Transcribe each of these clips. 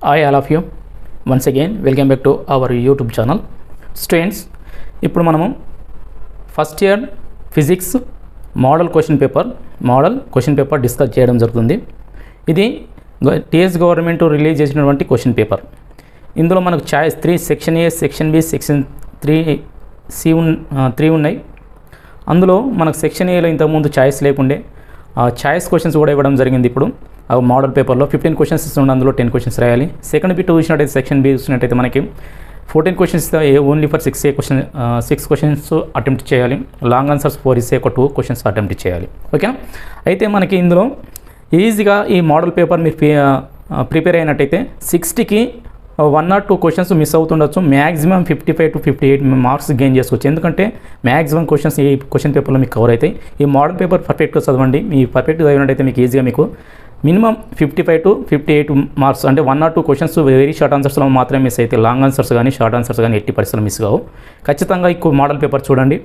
Hi all of you. Once again welcome back to our YouTube channel. Students, ఇప్పుడు మనము first year physics model question paper discuss చేయడం జరుగుతుంది. ఇది TS government release చేసినటువంటి question paper. ఇందులో మనకు choice 3 section A, section B, section 3 ఉన్నాయి. అందులో మనకు సెక్షన్ ఏలో ఇంతకుముందు చాయిస్ లేకుండే చాయిస్ క్వశ్చన్స్ కూడా ఇవ్వడం జరిగింది. ఇప్పుడు ఆ మోడల్ పేపర్లో 15 క్వశ్చన్స్ ఇస్తుండే, అందులో 10 క్వశ్చన్స్ రాయాలి. సెకండ్ బి 2 చూసినట్టయితే, సెక్షన్ బి చూసినట్టయితే మనకి 14 క్వశ్చన్స్ ఇస్తే ఓన్లీ ఫర్ 6 క్వశ్చన్స్ అటెంప్ట్ చేయాలి. లాంగ్ ఆన్సర్స్ 4 ఇస్తే ఒక 2 క్వశ్చన్స్ అటెంప్ట్ చేయాలి. ఓకేనా? అయితే మనకి ఇందులో ఈజీగా ఈ మోడల్ పేపర్ మీరు ప్రిపేర్ అయినట్టయితే 60కి 1 or 2 క్వశ్చన్స్ మిస్ అవుతుండొచ్చు. మ్యాక్సిమం 55 to 58 మార్క్స్ గెయిన్ చేసుకోవచ్చు. ఎందుకంటే మ్యాక్సిమం క్వశ్చన్స్ ఈ క్వశ్చన్ పేపర్లో మీకు కవర్ అవుతాయి. ఈ మోడల్ పేపర్ పర్ఫెక్ట్గా చదవండి. మీ పర్ఫెక్ట్గా చదివినట్టయితే మీకు ఈజీగా మీకు మినిమం 55 to 58 మార్క్స్, అంటే 1 or 2 క్వశ్చన్స్ వెరీ షార్ట్ ఆన్సర్స్లో మాత్రమే మిస్ అయితే, లాంగ్ ఆన్సర్స్ కానీ షార్ట్ ఆన్సర్స్ కానీ 80% మిస్ కావు. ఖచ్చితంగా ఈ మోడల్ పేపర్ చూడండి,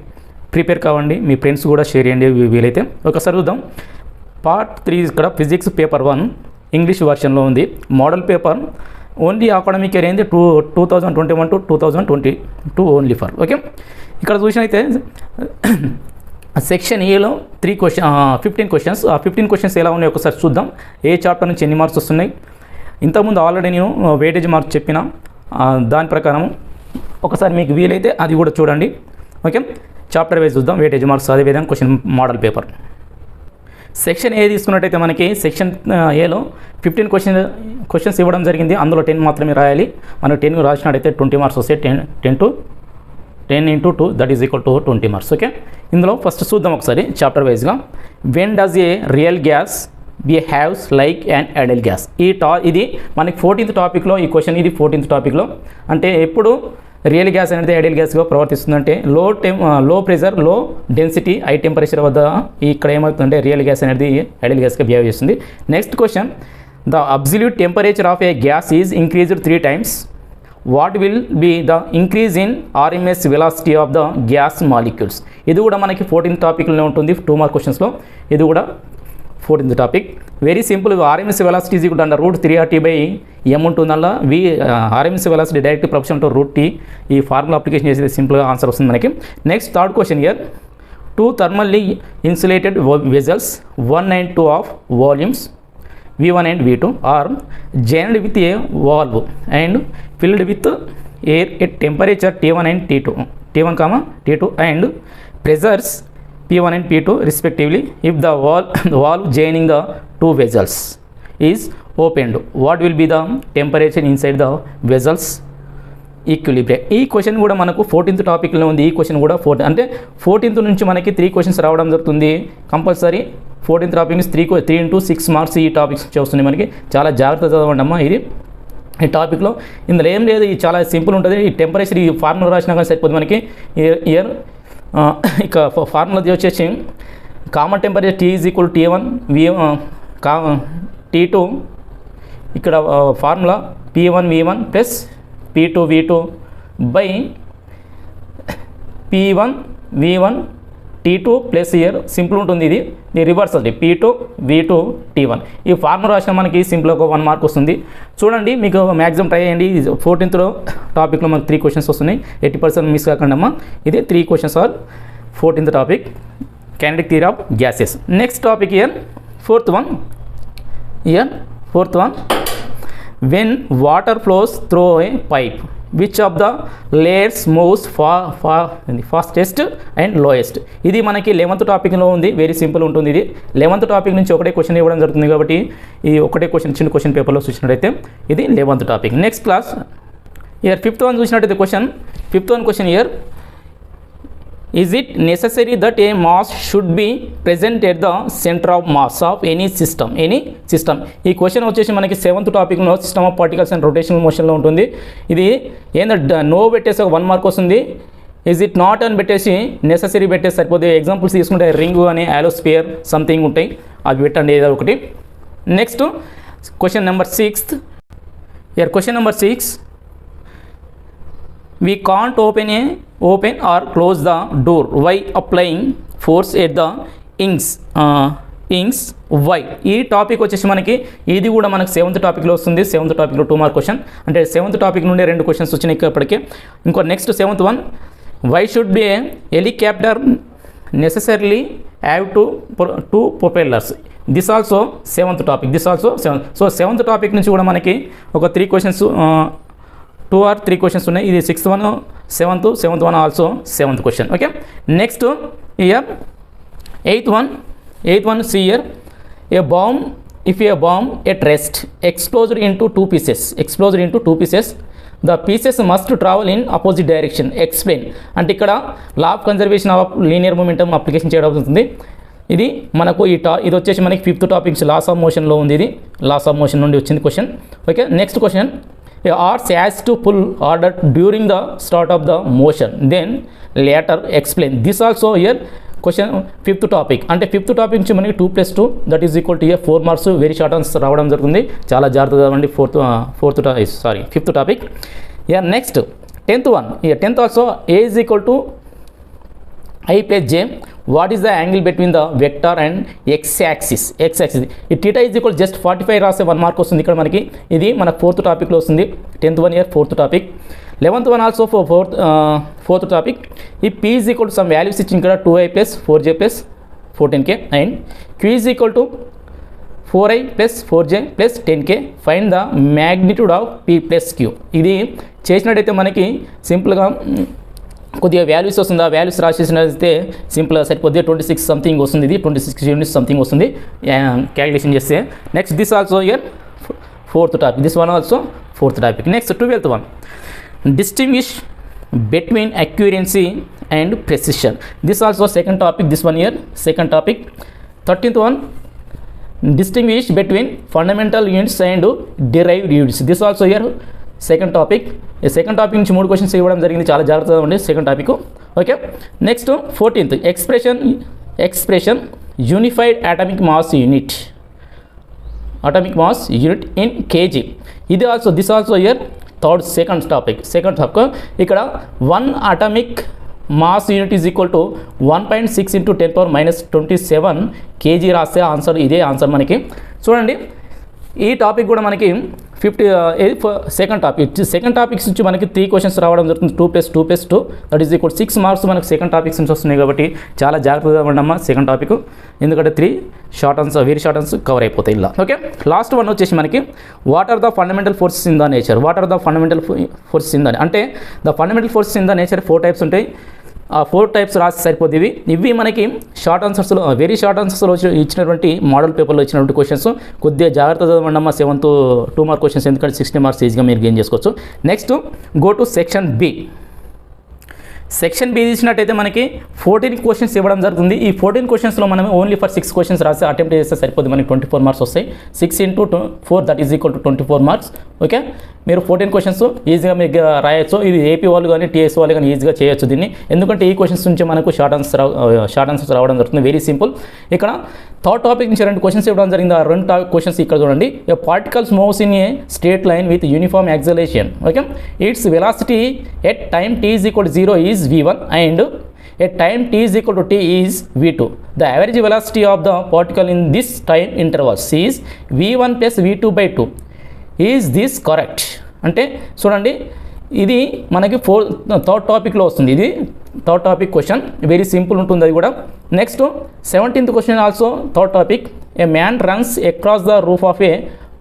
ప్రిపేర్ కావండి, మీ ఫ్రెండ్స్ కూడా షేర్ చేయండి వీలైతే. ఒకసారి చూద్దాం. పార్ట్ 3 ఇక్కడ ఫిజిక్స్ పేపర్ 1 ఇంగ్లీష్ వర్షన్లో ఉంది. Model paper only academic year అయింది 2021 to 2022 ఓన్లీ ఫర్. ఓకే, ఇక్కడ చూసినైతే సెక్షన్ ఏలో 15 క్వశ్చన్స్. ఆ 15 క్వశ్చన్స్ ఎలా ఉన్నాయో ఒకసారి చూద్దాం. ఏ చాప్టర్ నుంచి ఎన్ని మార్క్స్ వస్తున్నాయి. ఇంతకుముందు ఆల్రెడీ నేను వెయిటేజ్ మార్క్స్ చెప్పిన దాని ప్రకారం ఒకసారి మీకు వీలైతే అది కూడా చూడండి. ఓకే, చాప్టర్ వైజ్ చూద్దాం వెయిటేజ్ మార్క్స్, అదేవిధంగా క్వశ్చన్ మోడల్ పేపర్. సెక్షన్ ఏ తీసుకున్నట్టయితే మనకి సెక్షన్ ఏలో 15 క్వశ్చన్స్ ఇవ్వడం జరిగింది. అందులో 10 మాత్రమే రాయాలి. మనం 10 రాసినట్టయితే 20 మార్క్స్ వస్తాయి. 10 into 2 that is equal to 20 marks. Okay, ఇందులో ఫస్ట్ చూద్దాం ఒకసారి చాప్టర్ వైజ్గా. When does A real gas behaves like and ideal gas. ఇది మనకి 14th టాపిక్లో ఈ క్వశ్చన్. ఇది 14th టాపిక్లో. అంటే ఎప్పుడు రియల్ గ్యాస్ అనేది ఐడియల్ గ్యాస్గా ప్రవర్తిస్తుందంటే low pressure, low density, high temperature వద్ద ఇక్కడ ఏమవుతుందంటే రియల్ గ్యాస్ అనేది ఐడియల్ గ్యాస్గా బిహేవ్ చేస్తుంది. Next question, the absolute temperature of a gas is increased 3 times. What will be the increase in RMS velocity of the gas molecules. ఇది కూడా మనకి 14th టాపిక్లోనే ఉంటుంది. 2 మార్క్ క్వశ్చన్స్లో ఇది కూడా 14th topic. Very simple. RMS velocity is equal to √3RT/m ఉంటుందల్లా. RMS velocity direct proportional to √T. ఈ formula application చేసేది సింపుల్గా ఆన్సర్ వస్తుంది మనకి. Next third question year, 2 thermally insulated vessels 1 and 2 of volumes V1 and V2 are joined with a valve and filled with air at temperature T1 and T1, T2 and pressures P1 and P2 respectively. If the valve joining the 2 vessels is opened, what will be the temperature inside the vessels equilibrium. ఈ question కూడా మనకు 14th టాపిక్లో ఉంది. ఈ question కూడా 14th నుంచి మనకి 3 questions రావడం జరుగుతుంది. కంపల్సరీ 14th టాపిక్ నుంచి 3 into 6 మార్క్స్ ఈ టాపిక్స్ వస్తున్నాయి మనకి. చాలా జాగ్రత్త చదవండి అమ్మా. ఇది ఈ టాపిక్లో ఇందులో ఏం లేదు, ఇది చాలా సింపుల్ ఉంటుంది. ఈ టెంపరేచర్ ఈ ఫార్ములా రాసినా కానీ సరిపోతుంది మనకి. ఇయర్ ఇక ఫార్ములా వచ్చేసి common temperature T is equal T1 T2. ఇక్కడ formula P1 V1 plus P2 V2 by P1 V1 T2 plus year simple ఉంటుంది. ఇది రివర్స్ అది P2 V2 T1. ఈ ఫార్ములా రాసిన మనకి సింపుల్గా 1 మార్క్ వస్తుంది. చూడండి, మీకు మ్యాక్సిమం ట్రై చేయండి. 14th టాపిక్లో మనకు 3 క్వశ్చన్స్ వస్తున్నాయి. 80% మిస్ కాకండి అమ్మా. ఇది 3 questions are 14th topic, kinetic theory of gases. Next topic here fourth one. When water flows through a pipe, which of the layers moves fastest and lowest. ఇది మనకి 11th టాపిక్లో ఉంది. వెరీ సింపుల్ ఉంటుంది. ఇది 11th topic నుంచి ఒకటే question ఇవ్వడం జరుగుతుంది కాబట్టి ఈ ఒకటే క్వశ్చన్ చిన్న క్వశ్చన్ పేపర్లో చూసినట్టయితే ఇది 11th topic. Next class year 5th one చూసినట్టయితే question 5th one question year, is it necessary that a mass should be present at the center of mass of any system? ఈ question వచ్చేసి మనకి 7th టాపిక్లో system of particles and rotational మోషన్లో ఉంటుంది. ఇది ఏంటంటే no పెట్టేసి 1 మార్క్ వస్తుంది. ఇజ్ ఇట్ నాట్ అని పెట్టేసి నెససరీ పెట్టేసి సరిపోతే. ఎగ్జాంపుల్స్ తీసుకుంటే రింగ్ అని ఆలోస్పియర్ సంథింగ్ ఉంటాయి, అవి పెట్టండి ఏదో ఒకటి. Next question number 6. Question number 6, we can't open or close the door while applying force at the ఇంగ్స్ వై. ఈ టాపిక్ వచ్చేసి మనకి ఇది కూడా మనకి 7th టాపిక్లో వస్తుంది. 7th టాపిక్లో 2 మార్క్ క్వశ్చన్, అంటే 7th టాపిక్ నుండి 2 క్వశ్చన్స్ వచ్చినాయి ఇప్పటికే. ఇంకో next 7th one, why should be a helicopter necessarily have two propellers. This also 7th topic. This also 7th. So 7th topic నుంచి కూడా మనకి ఒక 3 క్వశ్చన్స్ 2 or 3 క్వశ్చన్స్ ఉన్నాయి. ఇది 6th one 7th one also 7th question. Okay, next year 8th one see here, a bomb, if a bomb at rest exploded into two pieces, the pieces must travel in opposite direction. Explain. అంటే ఇక్కడ law of conservation of linear momentum application చేయడం అవుతుంది. ఇది మనకు ఇది వచ్చేసి మనకి 5th topics loss of మోషన్లో ఉంది. ఇది లాస్ ఆఫ్ మోషన్ నుండి వచ్చింది question. Okay, next question, a horse has to pull harder during the start of the motion, then later explain. This also here question 5th topic. అంటే 5th topic నుంచి మనకి 2+2 that is equal to 4 marks very short answer రావడం జరుగుతుంది. చాలా జాగ్రత్తగా అండి. 5th topic. Next 10th one. 10th also a is equal to I plus j. What is the angle between the vector and x-axis? ఈ θ is equal just 45 రాస్తే 1 mark వస్తుంది ఇక్కడ మనకి. ఇది మన 4th టాపిక్లో వస్తుంది. 10th one year 4th topic. 11th one also 4th topic. ఈ p is equal to some values ఇచ్చింది ఇక్కడ 2i plus 4j plus 14k and q is equal to 4i plus 4j plus 10k. Find the magnitude of p plus q. ఇది చేసినట్టయితే మనకి సింపుల్గా కొద్దిగా values వస్తుంది. ఆ వాల్యూస్ రాసేసినట్లయితే సింపుల్గా సరిపోద్ది. 26 సంథింగ్ వస్తుంది. ఇది 26 యూనిట్స్ సంథింగ్ వస్తుంది క్యాలిక్యులేషన్ చేస్తే. Next this also year 4th topic. This one also 4th topic. Next 12th one, distinguish between accuracy and precision. This also 2nd topic. This one year 2nd topic. 13th one, distinguish between fundamental units and derived units. This also year 2nd topic. ఈ 2nd topic నుంచి 3 questions ఇవ్వడం జరిగింది. చాలా జాగ్రత్తగా ఉండి 2nd topic. Okay, next 14th, expression unified atomic mass unit in kg. ఇది also this also year 2nd topic. ఇక్కడ 1 atomic mass unit is equal to 1.6 × 10⁻27 kg రాస్తే ఆన్సర్ ఇదే ఆన్సర్ మనకి. చూడండి, ఈ టాపిక్ కూడా మనకి 2nd టాపిక్స్ నుంచి మనకి 3 క్వశ్చన్స్ రావడం జరుగుతుంది. 2+2+2 దట్ ఈజ్ ఈక్వల్ 6 మార్క్స్ మనకి 2nd టాపిక్స్ నుంచి వస్తున్నాయి. కాబట్టి చాలా జాగ్రత్తగా ఉండమ్మా 2nd టాపిక్, ఎందుకంటే 3 short answer very short answer cover అయిపోతాయి ఇలా. ఓకే, లాస్ట్ వన్ వచ్చేసి మనకి what are the fundamental forces in the nature. అంటే the fundamental forces in the nature 4 types ఉంటాయి. ఆ 4 టైప్స్ రాసి సరిపోతుంది. ఇవి మనకి షార్ట్ ఆన్సర్స్లో వెరీ షార్ట్ ఆన్సర్స్లో ఇచ్చినటువంటి మోడల్ పేపర్లో ఇచ్చినటువంటి క్వశ్చన్స్. కొద్దిగా జాగ్రత్త చదవండి 7th 2 మార్క్ క్వశ్చన్స్, ఎందుకంటే 60 మార్క్స్ ఈజీగా మీరు గెయిన్ చేసుకోవచ్చు. Next go to section B. Section B తీసినట్టయితే మనకి 14 క్వశ్చన్స్ ఇవ్వడం జరుగుతుంది. ఈ 14 క్వశ్చన్స్లో మనం ఓన్లీ ఫర్ 6 క్వశ్చన్స్ రాసి అటెంప్ట్ చేస్తే సరిపోతుంది. మనకి 24 మార్క్స్ వస్తాయి. 6 × 4 that is equal to 24 marks. Okay, మీరు 14 క్వశ్చన్స్ ఈజీగా మీకు రాయొచ్చు. ఇది ఏపీ వాళ్ళు కానీ టీఎస్ వాళ్ళు కానీ ఈజీగా చేయొచ్చు దీన్ని, ఎందుకంటే ఈ క్వశ్చన్స్ నుంచి మనకు షార్ట్ ఆన్సర్స్ రావడం జరుగుతుంది. Very simple. ఇక్కడ 3rd టాపిక్ నుంచి 2 క్వశ్చన్స్ ఇవ్వడం జరిగింది. ఆ 2 క్వశ్చన్స్ ఇక్కడ చూడండి. A particles moves in a straight line with uniform acceleration. Okay, it's velocity at time t is equal to 0 is v1 and at time t is equal to t is v2. The average velocity of the particle in this time interval is v1 plus v2 by 2. Is this correct? అంటే చూడండి, ఇది మనకి 3rd టాపిక్లో వస్తుంది. ఇది 3rd topic question, very simple ఉంటుంది అది కూడా. Next 17th question also 3rd topic. A man runs across the roof of A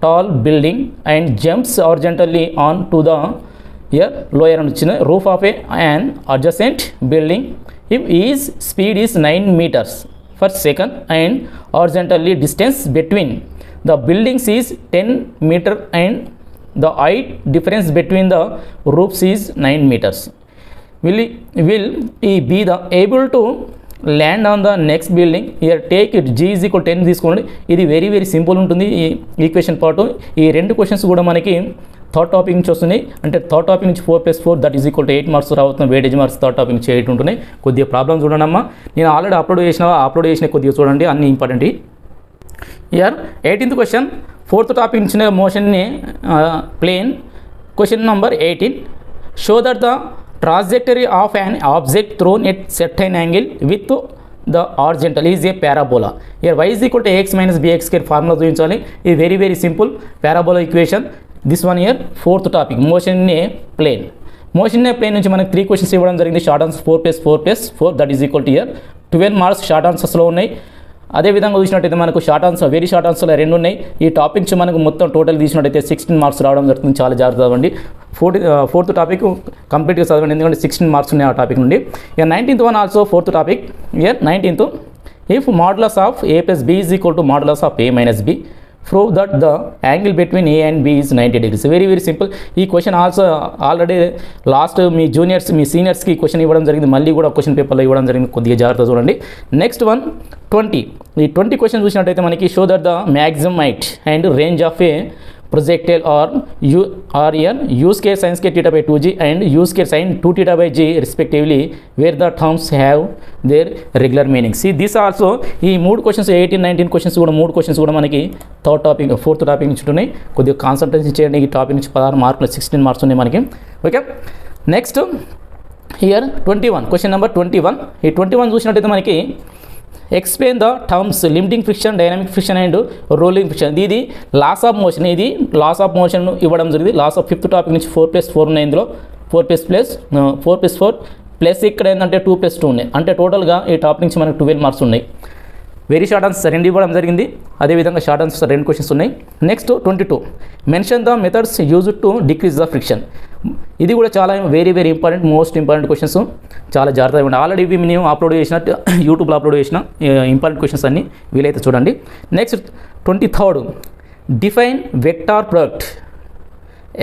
tall building and jumps horizontally on to the lower and వచ్చిన roof of an adjacent building if his speed is 9 meters per second and horizontally distance between the buildings is 10 meter and the height difference between the roofs is 9 meters. Will he be able to land on the next building? Here take it g is equal 10 తీసుకోండి. ఇది very simple ఉంటుంది ఈ equation part. ఈ 2 questions కూడా మనకి 3rd topic నుంచి వస్తున్నాయి. అంటే 3rd టాపిక్ నుంచి 4+4 that is equal to 8 marks రావుతుంది. వెయిటేజ్ మార్క్స్ 3rd టాపిక్ నుంచి 8 ఉంటున్నాయి. కొద్దిగా ప్రాబ్లమ్ చూడండి అమ్మా. నేను ఆల్రెడీ అప్లోడ్ చేసిన కొద్దిగా చూడండి, అన్ని important. Year 18th question 4th topic నుంచి మోషన్ని plane. Question number 18, show that the trajectory of an object thrown at certain angle with the horizontal is a parabola. Here y is equal to ax minus bx square formula చూపించాలి. ఇది very very simple parabola equation. This one year fourth topic motion in a plane. Motion in a plane నుంచి మనకి 3 questions ఇవ్వడం జరిగింది. Short answer 4+4+4 that is equal to year 12 marks short ఆన్సర్స్లో ఉన్నాయి. అదేవిధంగా చూసినట్టయితే మనకు షార్ట్ ఆన్సర్ వెరీ షార్ట్ ఆన్సర్లో 2 ఉన్నాయి. ఈ టాపిక్స్ మనకు మొత్తం టోటల్ తీసినట్టయితే 16 మార్క్స్ రావడం జరుగుతుంది. చాలా జాగ్రత్త చదవండి. ఫోర్త్ టాపిక్ కంప్లీట్గా చదవండి, ఎందుకంటే 16 మార్క్స్ ఉన్నాయి ఆ టాపిక్ నుండి. ఇక 19th one also fourth topic. Year 19th if modulus of a plus b is equal to modulus of a minus b prove that the angle between a and b is 90 degrees. Very very simple. ఈ question also already last మీ juniors మీ సీనియర్స్కి question ఇవ్వడం జరిగింది. మళ్ళీ కూడా question పేపర్లో ఇవ్వడం జరిగింది. కొద్దిగా జాగ్రత్త చూడండి. Next one 20. ఈ 20 క్వశ్చన్ చూసినట్టయితే మనకి show that the maximum height and range of A projectile or u square sin square theta by 2g and u square sin 2 theta by g respectively, where the terms have their regular meaning. See this also ఈ 3 questions 18 19 questions కూడా 3 questions కూడా మనకి fourth topic నుంచి ఉన్నాయి. కొద్దిగా concentration చేయండి. ఈ topic నుంచి 16 మార్కులు 16 మార్క్స్ ఉన్నాయి మనకి. Okay, next here 21 question number 21. ఈ 21 చూసినట్టయితే మనకి explain the terms limiting friction, dynamic friction and rolling friction. ఇది లాస్ ఆఫ్ మోషన్. ఇది లాస్ ఆఫ్ మోషన్ ఇవ్వడం జరిగింది. లాస్ ఆఫ్ 5th టాపిక్ నుంచి 4+4 ఉన్నాయి. ఇందులో 4+4 ప్లస్ ఇక్కడ ఏంటంటే 2+2 ఉన్నాయి. అంటే టోటల్గా ఈ టాపిక్ నుంచి మనకు 12 మార్క్స్ ఉన్నాయి. వెరీ షార్ట్ ఆన్సర్ 2 ఇవ్వడం జరిగింది. అదేవిధంగా షార్ట్ ఆన్సర్ 2 క్వశ్చన్స్ ఉన్నాయి. Next 22 mention the methods used to decrease the friction. ఇది కూడా చాలా very very important, most important questions. చాలా జాగ్రత్తగా ఉండండి. ఆల్రెడీ ఇవి నేను అప్లోడ్ చేసినట్టు యూట్యూబ్లో అప్లోడ్ చేసిన ఇంపార్టెంట్ క్వశ్చన్స్ అన్ని వీలైతే చూడండి. Next 23 define vector product,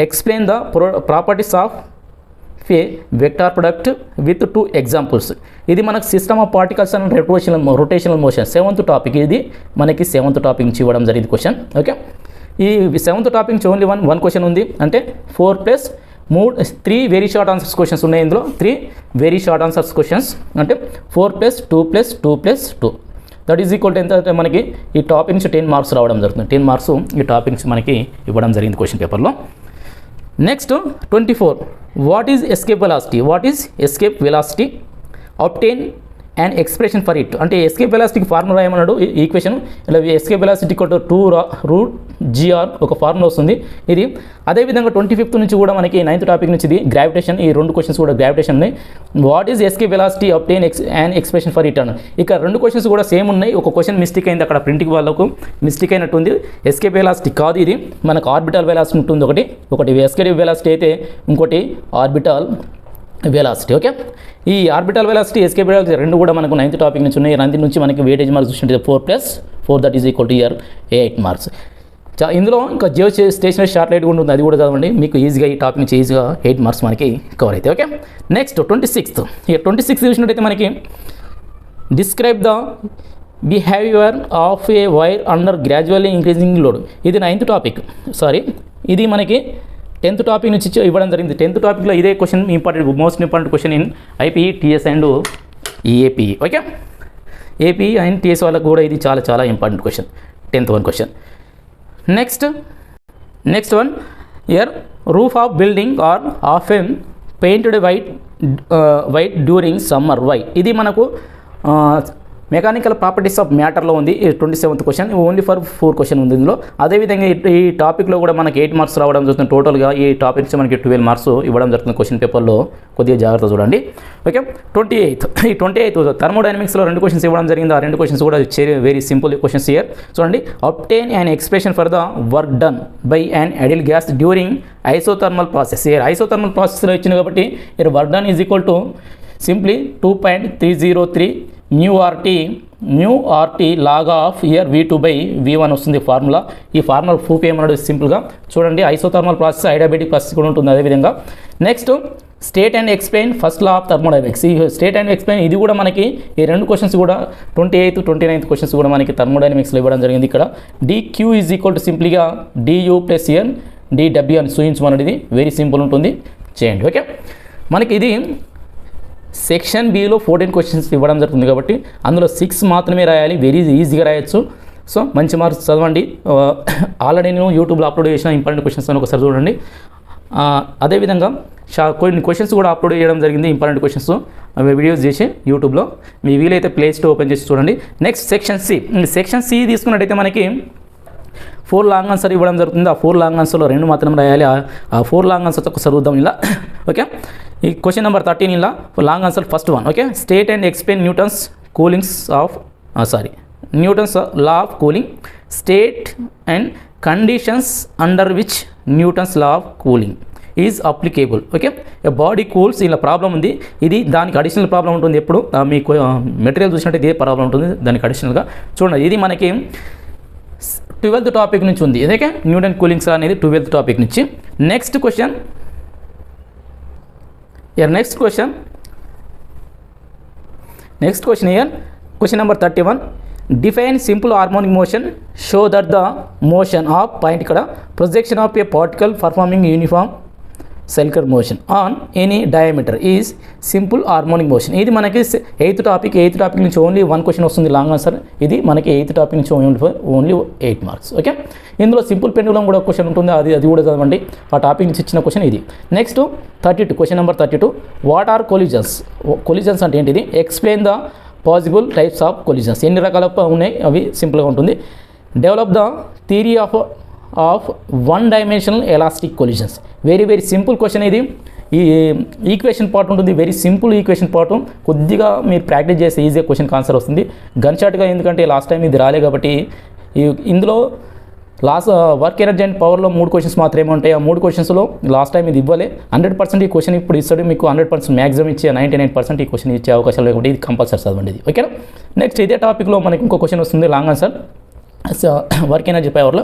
explain the properties of A vector product with 2 examples. ఇది మనకు system of particles and rotational motion 7th topic. ఇది మనకి 7th టాపిక్ నుంచి ఇవ్వడం జరిగింది క్వశ్చన్. ఓకే, ఈ 7th టాపిక్ నుంచి ఓన్లీ వన్ క్వశ్చన్ ఉంది. అంటే 4+3 వెరీ షార్ట్ ఆన్సర్స్ క్వశ్చన్స్ ఉన్నాయి. ఇందులో 3 వెరీ షార్ట్ ఆన్సర్స్ క్వశ్చన్స్. అంటే 4+2+2+2 దట్ ఈజ్ ఈక్వల్ టు ఎంత అంటే మనకి ఈ టాపిక్ నుంచి 10 మార్క్స్ రావడం జరుగుతుంది. 10 మార్క్స్ ఈ టాపిక్ నుంచి మనకి ఇవ్వడం జరిగింది క్వశ్చన్ పేపర్లో. Next 24 what is escape velocity. What is escape velocity, obtain and expression for it. అంటే ఎస్కేప్ వెలాసిటీకి ఫార్ములా ఏమన్నాడు ఈక్వేషన్. ఇలా ఎస్కేప్ వెలాసిటీ కొట్టు 2√gr ఒక ఫార్ములా వస్తుంది ఇది. అదేవిధంగా 25th నుంచి కూడా మనకి 9th టాపిక్ నుంచి ఇది గ్రావిటేషన్. ఈ 2 క్వశ్చన్స్ కూడా గ్రావిటేషన్ ఉన్నాయి. What is escape velocity, obtain and expression for it అని. ఇక 2 క్వశ్చన్స్ కూడా సేమ్ ఉన్నాయి. ఒక క్వశ్చన్ మిస్టేక్ అయింది, అక్కడ ప్రింటింగ్ వాళ్ళకు మిస్టేక్ అయినట్టుంది. ఎస్కేప్ వెలాసిటీ కాదు ఇది, మనకు ఆర్బిటల్ వెలాసిటీ ఉంటుంది ఒకటి ఎస్కేప్ వెలాసిటీ అయితే ఇంకోటి ఆర్బిటల్ వెలాసిటీ. ఓకే, ఈ ఆర్బిటల్ వెలాసిటీ ఎస్కేప్ వెలాసిటీ 2 కూడా మనకు 9th టాపిక్ నుంచి ఉన్నాయి. 9th నుంచి మనకి వెయిటేజ్ మార్క్స్ చూసినట్టు 4+4 that is equal to year 8 marks. ఇందులో ఇంకా జియో స్టేషనరీ షార్ట్ లైట్ కూడా ఉంటుంది, అది కూడా చదవండి. మీకు ఈజీగా ఈ టాపిక్ నుంచి ఈజీగా 8 మార్క్స్ మనకి కవర్ అవుతాయి. Okay, next 26th. ఈ 26 చూసినట్టయితే మనకి describe the behaviour of A wire under gradually increasing load. ఇది 9th టాపిక్. ఇది మనకి 10th టాపిక్ నుంచి ఇవ్వడం జరిగింది. 10th టాపిక్లో ఇదే question most important question in IPE, TS and APE. Okay, APE and TS వాళ్ళకు కూడా ఇది చాలా చాలా important question, 10th one question. Next one here roof of building are often painted white during summer. Why. ఇది మనకు mechanical properties of మ్యాటర్లో ఉంది. 27th question. Only for 4 question ఉంది ఇందులో. అదేవిధంగా ఈ టాపిక్లో కూడా మనకి 8 మార్క్స్ రావడం జరుగుతుంది. టోటల్గా ఈ టాపిక్ నుంచి మనకి 12 మార్క్స్ ఇవ్వడం జరుగుతుంది క్వశ్చన్ పేపర్లో. కొద్దిగా జాగ్రత్త చూడండి. Okay, 28th. ఈ 28th థర్మోడైనమిక్స్లో 2 క్వశ్చన్స్ ఇవ్వడం జరిగింది. ఆ 2 క్వశ్చన్స్ కూడా వెరీ సింపుల్ క్వశ్చన్స్ ఇయర్. చూడండి, obtain and expression for the work done by and ideal gas during isothermal process. Here isothermal ప్రాసెస్లో ఇచ్చింది కాబట్టి here work done is equal to simply 2.303 nu RT log of here V2/V1 వస్తుంది formula. ఈ formula proof ఏమన్నాడు సింపుల్గా చూడండి. Isothermal process, ఐడియాబెటిక్ process కూడా ఉంటుంది. అదేవిధంగా next state and explain first law of thermodynamics. ఈ స్టేట్ అండ్ ఎక్స్ప్లెయిన్ ఇది కూడా మనకి ఈ 2 క్వశ్చన్స్ కూడా 28th 29th క్వశ్చన్స్ కూడా మనకి థర్మోడైనమిక్స్లో ఇవ్వడం జరిగింది. ఇక్కడ DQ ఈజ్ ఈక్వల్ టు సింప్లీగా DU + N dW అని సూచించమన్నది. వెరీ సింపుల్ ఉంటుంది, చేయండి. ఓకే, మనకి ఇది సెక్షన్ బిలో 14 క్వశ్చన్స్ ఇవ్వడం జరుగుతుంది కాబట్టి అందులో 6 మాత్రమే రాయాలి. వెరీ ఈజీగా రాయొచ్చు. సో మంచి మార్క్స్ చదవండి. ఆల్రెడీ నేను యూట్యూబ్లో అప్లోడ్ చేసిన ఇంపార్టెంట్ క్వశ్చన్స్ అని ఒకసారి చూడండి. అదేవిధంగా కొన్ని క్వశ్చన్స్ కూడా అప్లోడ్ చేయడం జరిగింది, ఇంపార్టెంట్ క్వశ్చన్స్ వీడియోస్ చేసి యూట్యూబ్లో. మీ వీలైతే ప్లేలిస్ట్ ఓపెన్ చేసి చూడండి. నెక్స్ట్ సెక్షన్ సి తీసుకున్నట్టయితే మనకి 4 లాంగ్ ఆన్సర్ ఇవ్వడం జరుగుతుంది. ఆ 4 లాంగ్ ఆన్సర్లో 2 మాత్రం రాయాలి. ఆ 4 లాంగ్ ఆన్సర్స్ ఒకసారి చూద్దాం ఇలా. ఓకే, ఈ క్వశ్చన్ నెంబర్ 13 ఇలా long answer first one. Okay, state and explain Newton's law of cooling, state and conditions under which Newton's law of cooling is applicable. Okay, a body cools, ఇలా problem ఉంది. ఇది దానికి additional problem ఉంటుంది. ఎప్పుడు మీకు material చూసినట్టు ఇదే problem ఉంటుంది దానికి అడిషనల్గా. చూడండి, ఇది మనకి 12th టాపిక్ నుంచి ఉంది. ఓకే, న్యూటన్ కూలింగ్స్ అనేది 12th టాపిక్ నుంచి. Next question here question number 31. Define simple harmonic motion, show that the motion of point ఇక్కడ projection of a particle performing uniform circular motion on any diameter is simple harmonic motion. ఇది మనకి 8th topic నుంచి only 1 question వస్తుంది long answer. ఇది మనకి 8th topic నుంచి only 8 marks. Okay, ఇందులో simple pendulum కూడా క్వశ్చన్ ఉంటుంది, అది కూడా చదవండి. ఆ టాపిక్ నుంచి ఇచ్చిన క్వశ్చన్ ఇది. Next 32, question number 32. What are collisions అంటే ఏంటిది? Explain the possible types of collisions. ఎన్ని రకాల ఉన్నాయి అవి సింపుల్గా ఉంటుంది. Develop the theory of 1 dimensional elastic collisions. Very simple question ఇది. ఈ ఈక్వేషన్ పార్ట్ ఉంటుంది, వెరీ సింపుల్ ఈక్వేషన్ పార్ట్. కొద్దిగా మీరు ప్రాక్టీస్ చేస్తే ఈజీగా క్వశ్చన్కి ఆన్సర్ వస్తుంది. గన్ షాట్గా, ఎందుకంటే లాస్ట్ టైం ఇది రాలే కాబట్టి. ఇందులో వర్క్ ఎనర్జీ అండ్ పవర్లో 3 క్వశ్చన్స్ మాత్రమే ఉంటాయి. ఆ 3 క్వశ్చన్స్లో లాస్ట్ టైం ఇది ఇవ్వలే. 100% ఈ క్వశ్చన్ ఇప్పుడు ఇస్తాడు మీకు. 100% మ్యాక్సిమం ఇచ్చే 99% ఈ క్వశ్చన్ ఇచ్చే అవకాశాలు లేకుండా ఇది కంపల్సరీ చదవండి ఇది. ఓకేనా. నెక్స్ట్ ఇదే టాపిక్లో మనకి ఇంకో క్వశ్చన్ వస్తుంది లాంగ్ ఆన్సర్. వర్క్ ఎనర్జీ పవర్లో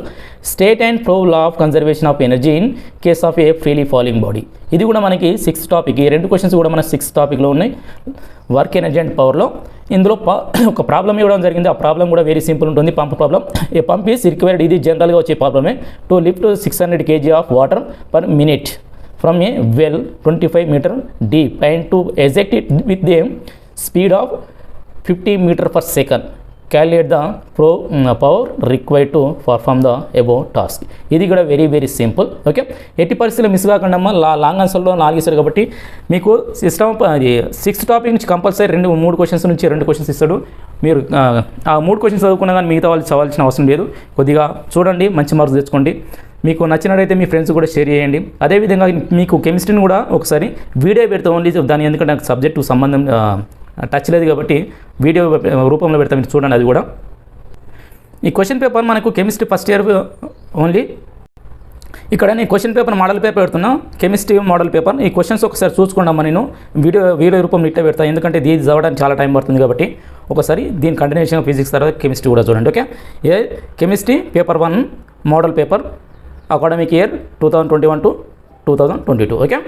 state and prove law of conservation of energy in case of A freely falling body. ఇది కూడా మనకి 6th టాపిక్. ఈ 2 క్వశ్చన్స్ కూడా మన 6th టాపిక్లో ఉన్నాయి వర్క్ ఎనర్జీ అండ్ పవర్లో. ఇందులో ఒక ప్రాబ్లం ఇవ్వడం జరిగింది. ఆ ప్రాబ్లం కూడా వెరీ సింపుల్ ఉంటుంది. Pump problem. A pump is required, ఇది జనరల్గా వచ్చే ప్రాబ్లమే, to lift 600 kg of water per minute from A well 25 meter deep and to eject it with the speed of 50 meter per second. Calculate the power required to perform the above task. ఇది కూడా very simple. Okay, ఎట్టి పరిస్థితుల్లో miss కాకుండా long ఆన్సర్లో 4 ఇస్తాడు కాబట్టి మీకు system 6th topic నుంచి compulsory 3 questions నుంచి 2 క్వశ్చన్స్ ఇస్తాడు. మీరు ఆ 3 క్వశ్చన్స్ చదువుకున్నా కానీ మిగతా వాళ్ళు చదవాల్సిన అవసరం లేదు. కొద్దిగా చూడండి, మంచి మార్క్స్ తెచ్చుకోండి. మీకు నచ్చినట్టయితే మీ ఫ్రెండ్స్ కూడా షేర్ చేయండి. అదేవిధంగా మీకు కెమిస్ట్రీని కూడా ఒకసారి వీడియో పెడతా ఓన్లీ దాని, ఎందుకంటే నాకు సబ్జెక్టు సంబంధం టచ్ లేదు కాబట్టి వీడియో రూపంలో పెడతాం, మీరు చూడండి. అది కూడా ఈ క్వశ్చన్ పేపర్ మనకు కెమిస్ట్రీ ఫస్ట్ ఇయర్ ఓన్లీ. ఇక్కడ నేను క్వశ్చన్ పేపర్ మోడల్ పేపర్ పెడుతున్నా, కెమిస్ట్రీ మోడల్ పేపర్. ఈ క్వశ్చన్స్ ఒకసారి చూసుకోండమ్మా. నేను వీడియో రూపంలో ఇట్లా పెడతాను, ఎందుకంటే దీన్ని చదవడానికి చాలా టైం పడుతుంది కాబట్టి. ఒకసారి దీని కంటిన్యూషన్ ఫిజిక్స్ తర్వాత కెమిస్ట్రీ కూడా చూడండి. Okay, chemistry paper 1 model paper, academic year 2021 to 2022. Okay,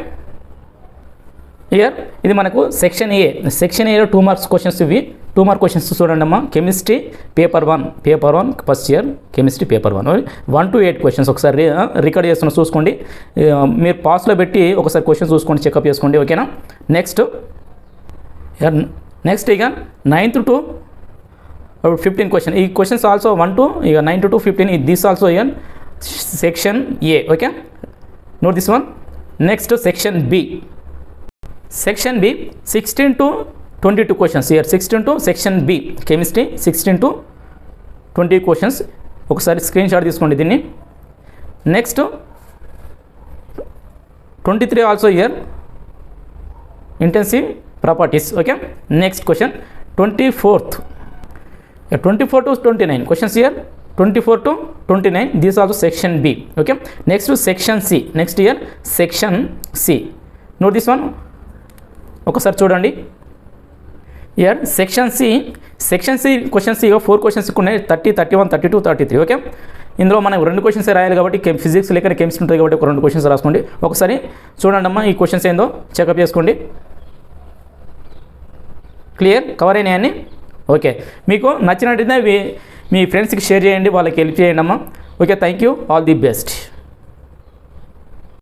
year ఇది మనకు సెక్షన్ ఏ 2 మార్క్స్ క్వశ్చన్స్. ఇవి 2 మార్క్ క్వశ్చన్స్ చూడండి అమ్మా. Chemistry paper 1 first year chemistry paper 1 to 8 questions. ఒకసారి రికార్డ్ చేస్తున్నా చూసుకోండి. మీరు పాస్లో పెట్టి ఒకసారి క్వశ్చన్స్ చూసుకోండి, చెకప్ చేసుకోండి. ఓకేనా. నెక్స్ట్ ఇక 9th to 15 క్వశ్చన్. ఈ questions also 1 to 9 to 15. This also here section A. Okay, note this one. Next section B 16 to 22 questions. Here 16 to section B chemistry 16 to 20 questions. ఒకసారి screen shot తీసుకోండి దీన్ని. Next 23 also here intensive properties. Okay, next question 24 to 29 questions. Here 24 to 29. This also section B. Okay, next section C. Next year section C. Note this one. ఒకసారి చూడండి. Here section C questions 4 questions ఉన్నాయి, 30, 31, 32, 33. Okay, ఇందులో మనం 2 questions రాయాలి కాబట్టి physics లేక chemistry ఉంటుంది కాబట్టి ఒక 2 క్వశ్చన్స్ రాసుకోండి. ఒకసారి చూడండి అమ్మా, ఈ క్వశ్చన్స్ ఏందో చెకప్ చేసుకోండి. Clear, cover అయినాయని. ఓకే, మీకు నచ్చినట్టయితే మీ ఫ్రెండ్స్కి షేర్ చేయండి, వాళ్ళకి హెల్ప్ చేయండి అమ్మా. Okay, thank you, all the best.